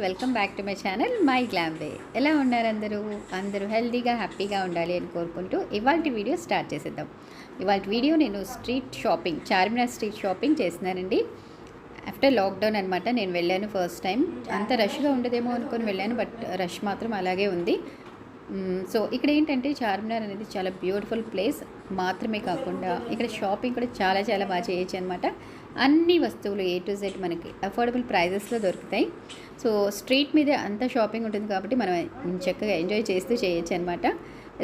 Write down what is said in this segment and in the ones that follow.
Welcome back to my channel my glam way. ఎలా ఉన్నారు అందరూ హెల్తీగా హ్యాపీగా ఉండాలి అని కోరుకుంటూ ఇవాళ వీడియో స్టార్ట్ చేసేద్దాం. ఇవాళ వీడియో నేను street shopping, Charminar street shopping చేస్తున్నానండి. ఆఫ్టర్ లాక్డౌన్ అనమాట. నేను వెళ్ళాను ఫస్ట్ టైం. అంత రష్గా ఉండదేమో అనుకొని వెళ్ళాను, బట్ రష్ మాత్రం అలాగే ఉంది. సో ఇక్కడ ఏంటంటే చార్మినార్ అనేది చాలా బ్యూటిఫుల్ ప్లేస్ మాత్రమే కాకుండా ఇక్కడ షాపింగ్ కూడా చాలా చాలా బాగా చేయొచ్చు అనమాట. అన్ని వస్తువులు A to Z మనకి అఫోర్డబుల్ ప్రైజెస్లో దొరుకుతాయి. సో స్ట్రీట్ మీదే అంత షాపింగ్ ఉంటుంది కాబట్టి మనం చక్కగా ఎంజాయ్ చేస్తూ చేయొచ్చు అనమాట.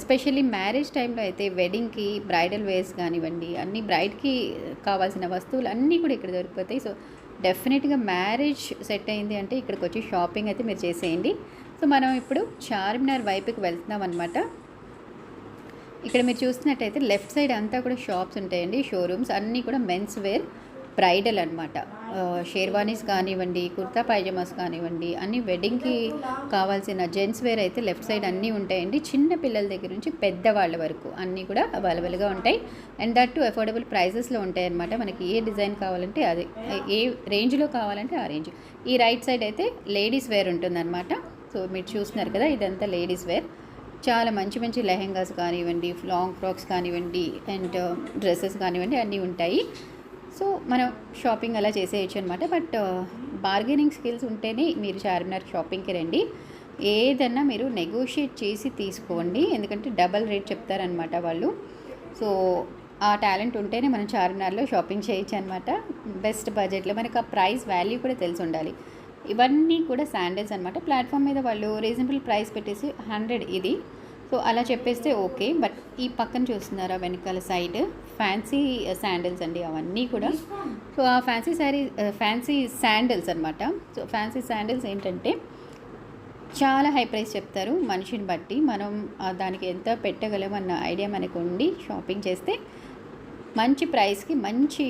ఎస్పెషల్లీ మ్యారేజ్ టైంలో అయితే వెడ్డింగ్కి బ్రైడల్ వేర్స్ కానివ్వండి, అన్ని బ్రైడ్కి కావాల్సిన వస్తువులు అన్నీ కూడా ఇక్కడ దొరికిపోతాయి. సో డెఫినెట్గా మ్యారేజ్ సెట్ అయింది అంటే ఇక్కడికి వచ్చి షాపింగ్ అయితే మీరు చేసేయండి. సో మనం ఇప్పుడు చార్మినార్ వైపుకి వెళ్తున్నాం అనమాట. ఇక్కడ మీరు చూసినట్టయితే లెఫ్ట్ సైడ్ అంతా కూడా షాప్స్ ఉంటాయండి, షోరూమ్స్ అన్నీ కూడా మెన్స్ వేర్ బ్రైడల్ అనమాట. షేర్వానీస్ కానివ్వండి, కుర్తా పైజామాస్ కానివ్వండి, అన్నీ వెడ్డింగ్కి కావాల్సిన జెంట్స్ వేర్ అయితే లెఫ్ట్ సైడ్ అన్నీ ఉంటాయండి. చిన్న పిల్లల దగ్గర నుంచి పెద్దవాళ్ళ వరకు అన్నీ కూడా అవైలబుల్గా ఉంటాయి. అండ్ దట్ టు అఫోర్డబుల్ ప్రైజెస్లో ఉంటాయి అనమాట. మనకి ఏ డిజైన్ కావాలంటే అది, ఏ రేంజ్లో కావాలంటే ఆ రేంజ్. ఈ రైట్ సైడ్ అయితే లేడీస్ వేర్ ఉంటుందన్నమాట. సో మీరు చూస్తున్నారు కదా, ఇదంతా లేడీస్ వేర్. చాలా మంచి మంచి లెహెంగాస్ కానివ్వండి, లాంగ్ ఫ్రాక్స్ కానివ్వండి, అండ్ డ్రెస్సెస్ కానివ్వండి అన్నీ ఉంటాయి. సో మనం షాపింగ్ అలా చేసేయచ్చు అనమాట. బట్ బార్గెనింగ్ స్కిల్స్ ఉంటేనే మీరు చార్మినార్ షాపింగ్కి రండి. ఏదన్నా మీరు నెగోషియేట్ చేసి తీసుకోండి, ఎందుకంటే డబల్ రేట్ చెప్తారనమాట వాళ్ళు. సో ఆ టాలెంట్ ఉంటేనే మనం చార్మినార్లో షాపింగ్ చేయొచ్చు అనమాట. బెస్ట్ బడ్జెట్లో మనకు ఆ ప్రైస్ వాల్యూ కూడా తెలిసి ఉండాలి. ఇవన్నీ కూడా శాండిల్స్ అనమాట. ప్లాట్ఫామ్ మీద వాళ్ళు రీజనబుల్ ప్రైస్ పెట్టేసి 100 ఇది. సో అలా చెప్పేస్తే ఓకే. బట్ ఈ పక్కన చూస్తున్నారా వెనకాల సైడ్ ఫ్యాన్సీ శాండిల్స్ అండి అవన్నీ కూడా. సో ఆ ఫ్యాన్సీ శాండిల్స్ అనమాట. సో ఫ్యాన్సీ శాండిల్స్ ఏంటంటే చాలా హై ప్రైస్ చెప్తారు. మనిషిని బట్టి మనం దానికి ఎంత పెట్టగలమన్న ఐడియా మనకు ఉండి షాపింగ్ చేస్తే మంచి ప్రైస్కి మంచి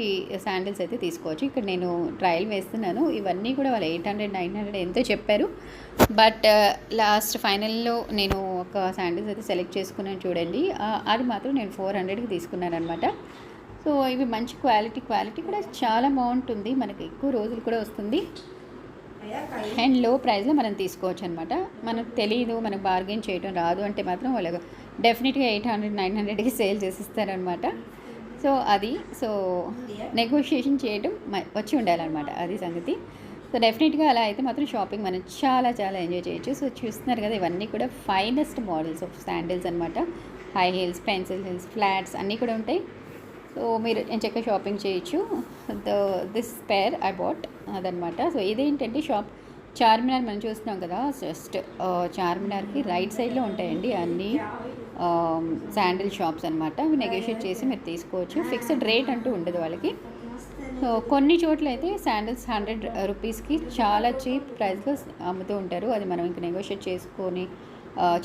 శాండిల్స్ అయితే తీసుకోవచ్చు. ఇక్కడ నేను ట్రయల్ వేస్తున్నాను. ఇవన్నీ కూడా వాళ్ళు 800, 900 ఎంతో చెప్పారు. బట్ లాస్ట్ ఫైనల్లో నేను ఒక శాండిల్స్ అయితే సెలెక్ట్ చేసుకున్నాను చూడండి. అది మాత్రం నేను 400కి తీసుకున్నాను అనమాట. సో ఇవి మంచి క్వాలిటీ కూడా చాలా బాగుంటుంది. మనకి ఎక్కువ రోజులు కూడా వస్తుంది అండ్ లో ప్రైస్లో మనం తీసుకోవచ్చు అనమాట. మనకు తెలియదు, మనకు బార్గెన్ చేయడం రాదు అంటే మాత్రం వాళ్ళు డెఫినెట్గా 800, 900కి సేల్ చేసిస్తారనమాట. సో అది నెగోషియేషన్ చేయడం వచ్చి ఉండాలన్నమాట, అది సంగతి. సో డెఫినెట్గా అలా అయితే మాత్రం షాపింగ్ మనం చాలా చాలా ఎంజాయ్ చేయొచ్చు. సో చూస్తున్నారు కదా, ఇవన్నీ కూడా ఫైనెస్ట్ మోడల్స్ ఆఫ్ శాండిల్స్ అనమాట. High heels, pencil heels, flats అన్నీ కూడా ఉంటాయి. సో మీరు చక్కగా షాపింగ్ చేయొచ్చు. దిస్ పేర్ ఐ బాట్ అదనమాట. సో ఇదేంటంటే షాప్ చార్మినార్ మనం చూస్తున్నాం కదా, జస్ట్ చార్మినార్కి రైట్ సైడ్లో ఉంటాయండి అన్నీ శాండిల్ షాప్స్ అనమాట. అవి నెగోషియేట్ చేసి మీరు తీసుకోవచ్చు. ఫిక్స్డ్ రేట్ అంటూ ఉండదు వాళ్ళకి. సో కొన్ని చోట్ల అయితే శాండిల్స్ 100 రూపీస్కి చాలా చీప్ ప్రైస్లో అమ్ముతూ ఉంటారు. అది మనం ఇంకా నెగోషియేట్ చేసుకొని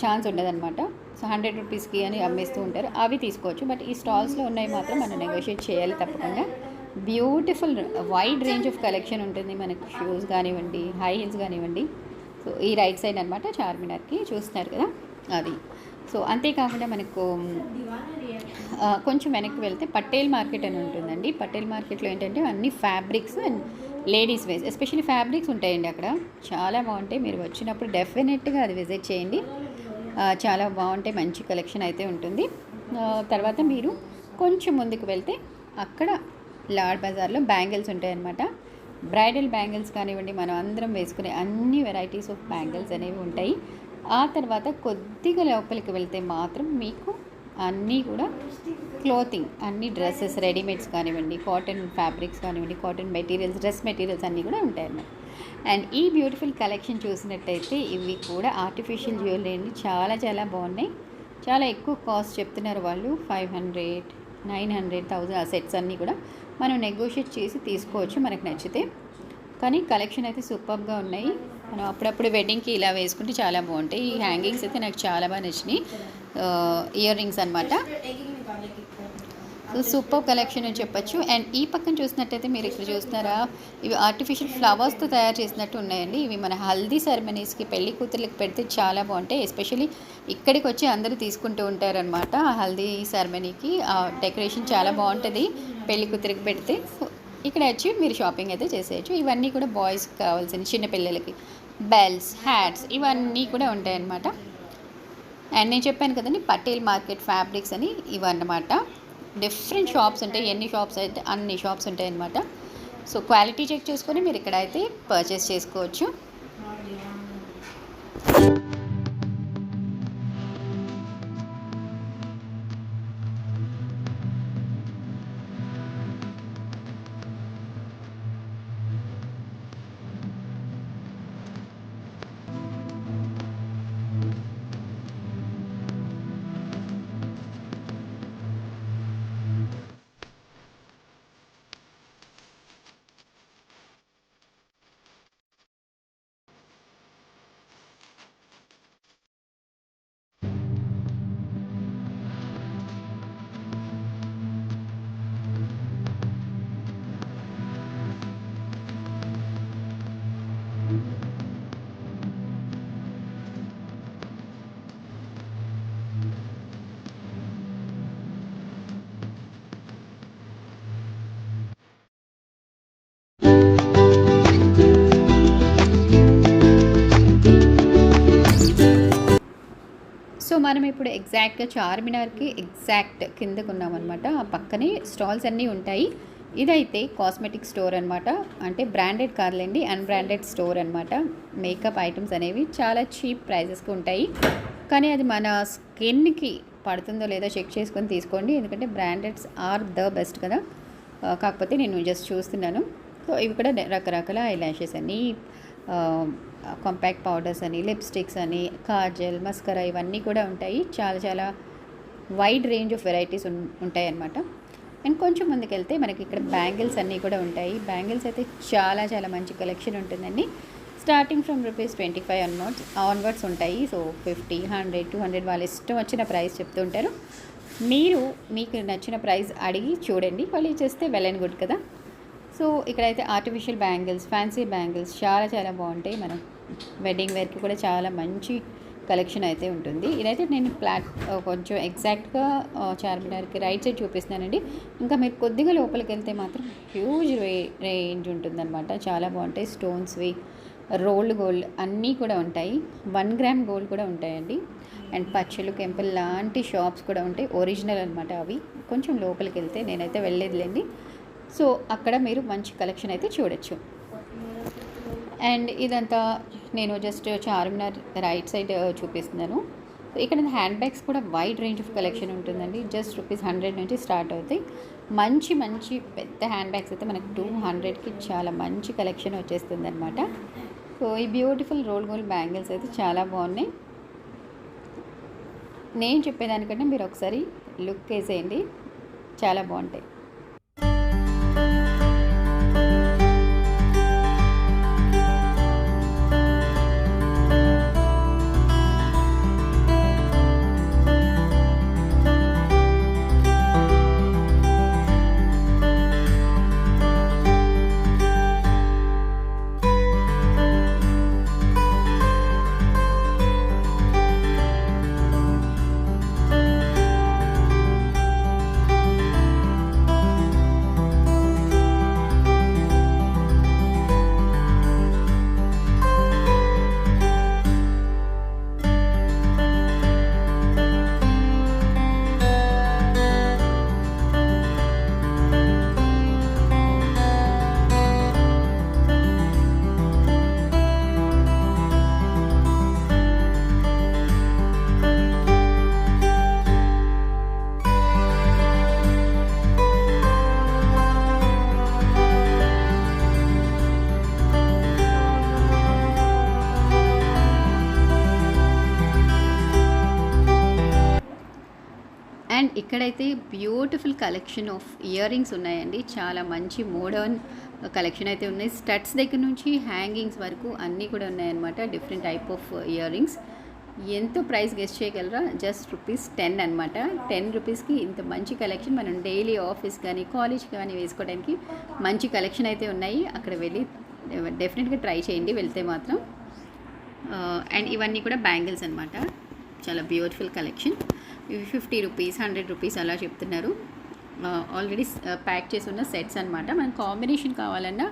ఛాన్స్ ఉండదన్నమాట. సో 100 రూపీస్కి అని అమ్మేస్తూ ఉంటారు, అవి తీసుకోవచ్చు. బట్ ఈ స్టాల్స్లో ఉన్నాయి మాత్రం మనం నెగోషియేట్ చేయాలి తప్పకుండా. Beautiful wide range of collection ఉంటుంది మనకి. షూస్ కానివ్వండి, హై హీల్స్ కానివ్వండి. సో ఈ రైట్ సైడ్ అనమాట చార్మినార్కి, చూస్తున్నారు కదా అది. సో అంతేకాకుండా మనకు కొంచెం వెనక్కి వెళ్తే పటేల్ మార్కెట్ అని ఉంటుందండి. పటేల్ మార్కెట్లో ఏంటంటే అన్ని fabrics and ladies wears, especially fabrics ఉంటాయండి అక్కడ. చాలా బాగుంటాయి. మీరు వచ్చినప్పుడు డెఫినెట్గా అది విజిట్ చేయండి. చాలా బాగుంటాయి, మంచి కలెక్షన్ అయితే ఉంటుంది. తర్వాత మీరు కొంచెం ముందుకు వెళ్తే అక్కడ లాడ్ బజార్లో బ్యాంగిల్స్ ఉంటాయన్నమాట. బ్రైడల్ బ్యాంగిల్స్ కానివ్వండి, మనం అందరం వేసుకునే అన్ని వెరైటీస్ ఆఫ్ బ్యాంగిల్స్ అనేవి ఉంటాయి. ఆ తర్వాత కొద్దిగా లోపలికి వెళ్తే మాత్రం మీకు అన్నీ కూడా క్లోతింగ్, అన్ని డ్రెస్సెస్, రెడీమేడ్స్ కానివ్వండి, కాటన్ ఫ్యాబ్రిక్స్ కానివ్వండి, కాటన్ మెటీరియల్స్, డ్రెస్ మెటీరియల్స్ అన్నీ కూడా ఉంటాయన్నమాట. అండ్ ఈ బ్యూటిఫుల్ కలెక్షన్ చూసినట్టయితే ఇవి కూడా ఆర్టిఫిషియల్ జ్యువెలరీ అండి. చాలా చాలా బాగున్నాయి. చాలా ఎక్కువ కాస్ట్ చెప్తున్నారు వాళ్ళు, 500, 900, 1000 ఆ సెట్స్ అన్నీ కూడా మనం నెగోషియేట్ చేసి తీసుకోవచ్చు మనకు నచ్చితే. కానీ కలెక్షన్ అయితే సూపర్గా ఉన్నాయి. మనం అప్పుడప్పుడు వెడ్డింగ్కి ఇలా వేసుకుంటే చాలా బాగుంటాయి. ఈ హ్యాంగింగ్స్ అయితే నాకు చాలా బాగా నచ్చినాయి. ఇయర్ రింగ్స్ అనమాట. సో సూపర్ కలెక్షన్ అని చెప్పచ్చు. అండ్ ఈ పక్కన చూసినట్టయితే మీరు ఇక్కడ చూస్తున్నారా, ఇవి ఆర్టిఫిషియల్ ఫ్లవర్స్తో తయారు చేసినట్టు ఉన్నాయండి. ఇవి మన హల్దీ సెరమనీస్కి, పెళ్లి కూతుర్లకు పెడితే చాలా బాగుంటాయి. ఎస్పెషల్లీ ఇక్కడికి వచ్చి అందరూ తీసుకుంటూ ఉంటారనమాట. ఆ హల్దీ సెరమనీకి డెకరేషన్ చాలా బాగుంటుంది పెళ్లి కూతురికి పెడితే. సో ఇక్కడ వచ్చి మీరు షాపింగ్ అయితే చేసేయచ్చు. ఇవన్నీ కూడా బాయ్స్కి కావాల్సిన చిన్నపిల్లలకి బెల్స్, హ్యాట్స్ ఇవన్నీ కూడా ఉంటాయన్నమాట. అండ్ నేను చెప్పాను కదండి పటేల్ మార్కెట్ ఫ్యాబ్రిక్స్ అని, ఇవన్నమాట. డిఫరెంట్ షాప్స్ ఉంటాయి, ఎన్ని షాప్స్ అయితే అన్ని షాప్స్ ఉంటాయి అన్నమాట. సో క్వాలిటీ చెక్ చేసుకొని మీరు ఇక్కడైతే పర్చేస్ చేసుకోవచ్చు. సో మనం ఇప్పుడు ఎగ్జాక్ట్గా చార్మినార్కి ఎగ్జాక్ట్ కిందకు ఉన్నామన్నమాట. ఆ పక్కనే స్టాల్స్ అన్నీ ఉంటాయి. ఇదైతే కాస్మెటిక్ స్టోర్ అనమాట, అంటే బ్రాండెడ్ కార్లండి, అన్బ్రాండెడ్ స్టోర్ అనమాట. మేకప్ ఐటమ్స్ అనేవి చాలా చీప్ ప్రైజెస్కి ఉంటాయి, కానీ అది మన స్కిన్కి పడుతుందో లేదో చెక్ చేసుకొని తీసుకోండి, ఎందుకంటే బ్రాండెడ్స్ ఆర్ ద బెస్ట్ కదా. కాకపోతే నేను జస్ట్ చూస్తున్నాను. సో ఇవి కూడా రకరకాల ఐ ల్యాషెస్ అని, కాంపాక్ట్ పౌడర్స్ అని, లిప్స్టిక్స్ అని, కాజల్, మస్కరా ఇవన్నీ కూడా ఉంటాయి. చాలా చాలా వైడ్ రేంజ్ ఆఫ్ వెరైటీస్ ఉంటాయి అన్నమాట. అండ్ కొంచెం ముందుకెళ్తే మనకి ఇక్కడ బ్యాంగిల్స్ అన్నీ కూడా ఉంటాయి. బ్యాంగిల్స్ అయితే చాలా చాలా మంచి కలెక్షన్ ఉంటుందండి. స్టార్టింగ్ ఫ్రమ్ ₹25 ఆన్వర్డ్స్ ఉంటాయి. సో 50, 100, 200 వాళ్ళ ఇష్టం వచ్చిన ప్రైస్ చెప్తుంటారు. మీరు మీకు నచ్చిన ప్రైస్ అడిగి చూడండి, వాళ్ళు ఇచ్చేస్తే వెల్ అండ్ గుడ్ కదా. సో ఇక్కడైతే ఆర్టిఫిషియల్ బ్యాంగిల్స్, ఫ్యాన్సీ బ్యాంగిల్స్ చాలా చాలా బాగుంటాయి. మనం వెడ్డింగ్ వేర్కి కూడా చాలా మంచి కలెక్షన్ అయితే ఉంటుంది. ఇదైతే నేను కొంచెం ఎగ్జాక్ట్గా చార్మినార్కి రైట్ సైడ్ చూపిస్తున్నానండి. ఇంకా మీరు కొద్దిగా లోపలికి వెళ్తే మాత్రం హ్యూజ్ రేంజ్ ఉంటుందన్నమాట. చాలా బాగుంటాయి. స్టోన్స్వి, రోల్డ్ గోల్డ్ అన్నీ కూడా ఉంటాయి. 1 గ్రామ్ గోల్డ్ కూడా ఉంటాయండి. అండ్ పచ్చలు, కెంపుల్ లాంటి షాప్స్ కూడా ఉంటాయి, ఒరిజినల్ అనమాట అవి. కొంచెం లోపలికి వెళ్తే, నేనైతే వెళ్ళేదిలేండి. సో అక్కడ మీరు మంచి కలెక్షన్ అయితే చూడొచ్చు. అండ్ ఇదంతా నేను జస్ట్ చార్మినార్ రైట్ సైడ్ చూపిస్తున్నాను. ఇక్కడ హ్యాండ్ బ్యాగ్స్ కూడా వైడ్ రేంజ్ ఆఫ్ కలెక్షన్ ఉంటుందండి. జస్ట్ ₹100 నుంచి స్టార్ట్ అవుతాయి. మంచి మంచి పెద్ద హ్యాండ్ బ్యాగ్స్ అయితే మనకి 200కి చాలా మంచి కలెక్షన్ వచ్చేస్తుంది అనమాట. సో ఈ బ్యూటిఫుల్ రోల్ గోల్డ్ బ్యాంగిల్స్ అయితే చాలా బాగున్నాయి. నేను చెప్పేదానికంటే మీరు ఒకసారి లుక్ వేసేయండి, చాలా బాగుంటాయి. అండ్ ఇక్కడైతే beautiful collection of ear rings ఉన్నాయండి. చాలా మంచి మోడర్న్ కలెక్షన్ అయితే ఉన్నాయి. స్టడ్స్ దగ్గర నుంచి హ్యాంగింగ్స్ వరకు అన్నీ కూడా ఉన్నాయన్నమాట. Different type of ear rings. ఎంతో ప్రైస్ గెస్ట్ చేయగలరా? జస్ట్ ₹10 అనమాట. ₹10కి ఇంత మంచి కలెక్షన్ మనం డైలీ ఆఫీస్ కానీ కాలేజ్ కానీ వేసుకోవడానికి మంచి కలెక్షన్ అయితే ఉన్నాయి. అక్కడ వెళ్ళి డెఫినెట్గా ట్రై చేయండి వెళ్తే మాత్రం. అండ్ ఇవన్నీ కూడా బ్యాంగిల్స్ అనమాట. చాలా బ్యూటిఫుల్ కలెక్షన్. ఇవి ₹50, ₹100 అలా చెప్తున్నారు. ఆల్రెడీ ప్యాక్ చేసి ఉన్న సెట్స్ అనమాట. మనం కాంబినేషన్ కావాలన్నా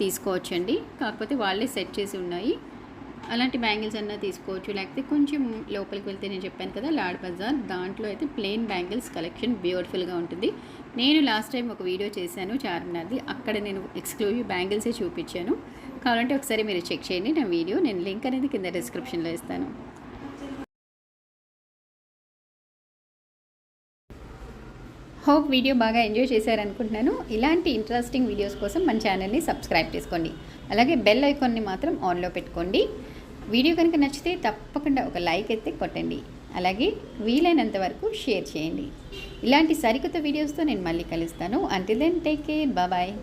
తీసుకోవచ్చండి, కాకపోతే వాళ్ళే సెట్ చేసి ఉన్నాయి. అలాంటి బ్యాంగిల్స్ అన్నా తీసుకోవచ్చు. లేకపోతే కొంచెం లోపలికి వెళ్తే నేను చెప్పాను కదా లాడ్ బజార్, దాంట్లో అయితే ప్లెయిన్ బ్యాంగిల్స్ కలెక్షన్ బ్యూటిఫుల్గా ఉంటుంది. నేను లాస్ట్ టైం ఒక వీడియో చేశాను చార్మినార్ది, అక్కడ నేను ఎక్స్క్లూజివ్ బ్యాంగిల్సే చూపించాను. కావాలంటే ఒకసారి మీరు చెక్ చేయండి నా వీడియో, నేను లింక్ అనేది కింద డిస్క్రిప్షన్లో ఇస్తాను. హోప్ వీడియో బాగా ఎంజాయ్ చేశారనుకుంటున్నాను. ఇలాంటి ఇంట్రెస్టింగ్ వీడియోస్ కోసం మన ఛానల్ని సబ్స్క్రైబ్ చేసుకోండి. అలాగే బెల్ ఐకాన్ని మాత్రం ఆన్లో పెట్టుకోండి. వీడియో కనుక నచ్చితే తప్పకుండా ఒక లైక్ అయితే కొట్టండి. అలాగే వీలైనంత వరకు షేర్ చేయండి. ఇలాంటి సరికొత్త వీడియోస్తో నేను మళ్ళీ కలుస్తాను. Until then take care, bye.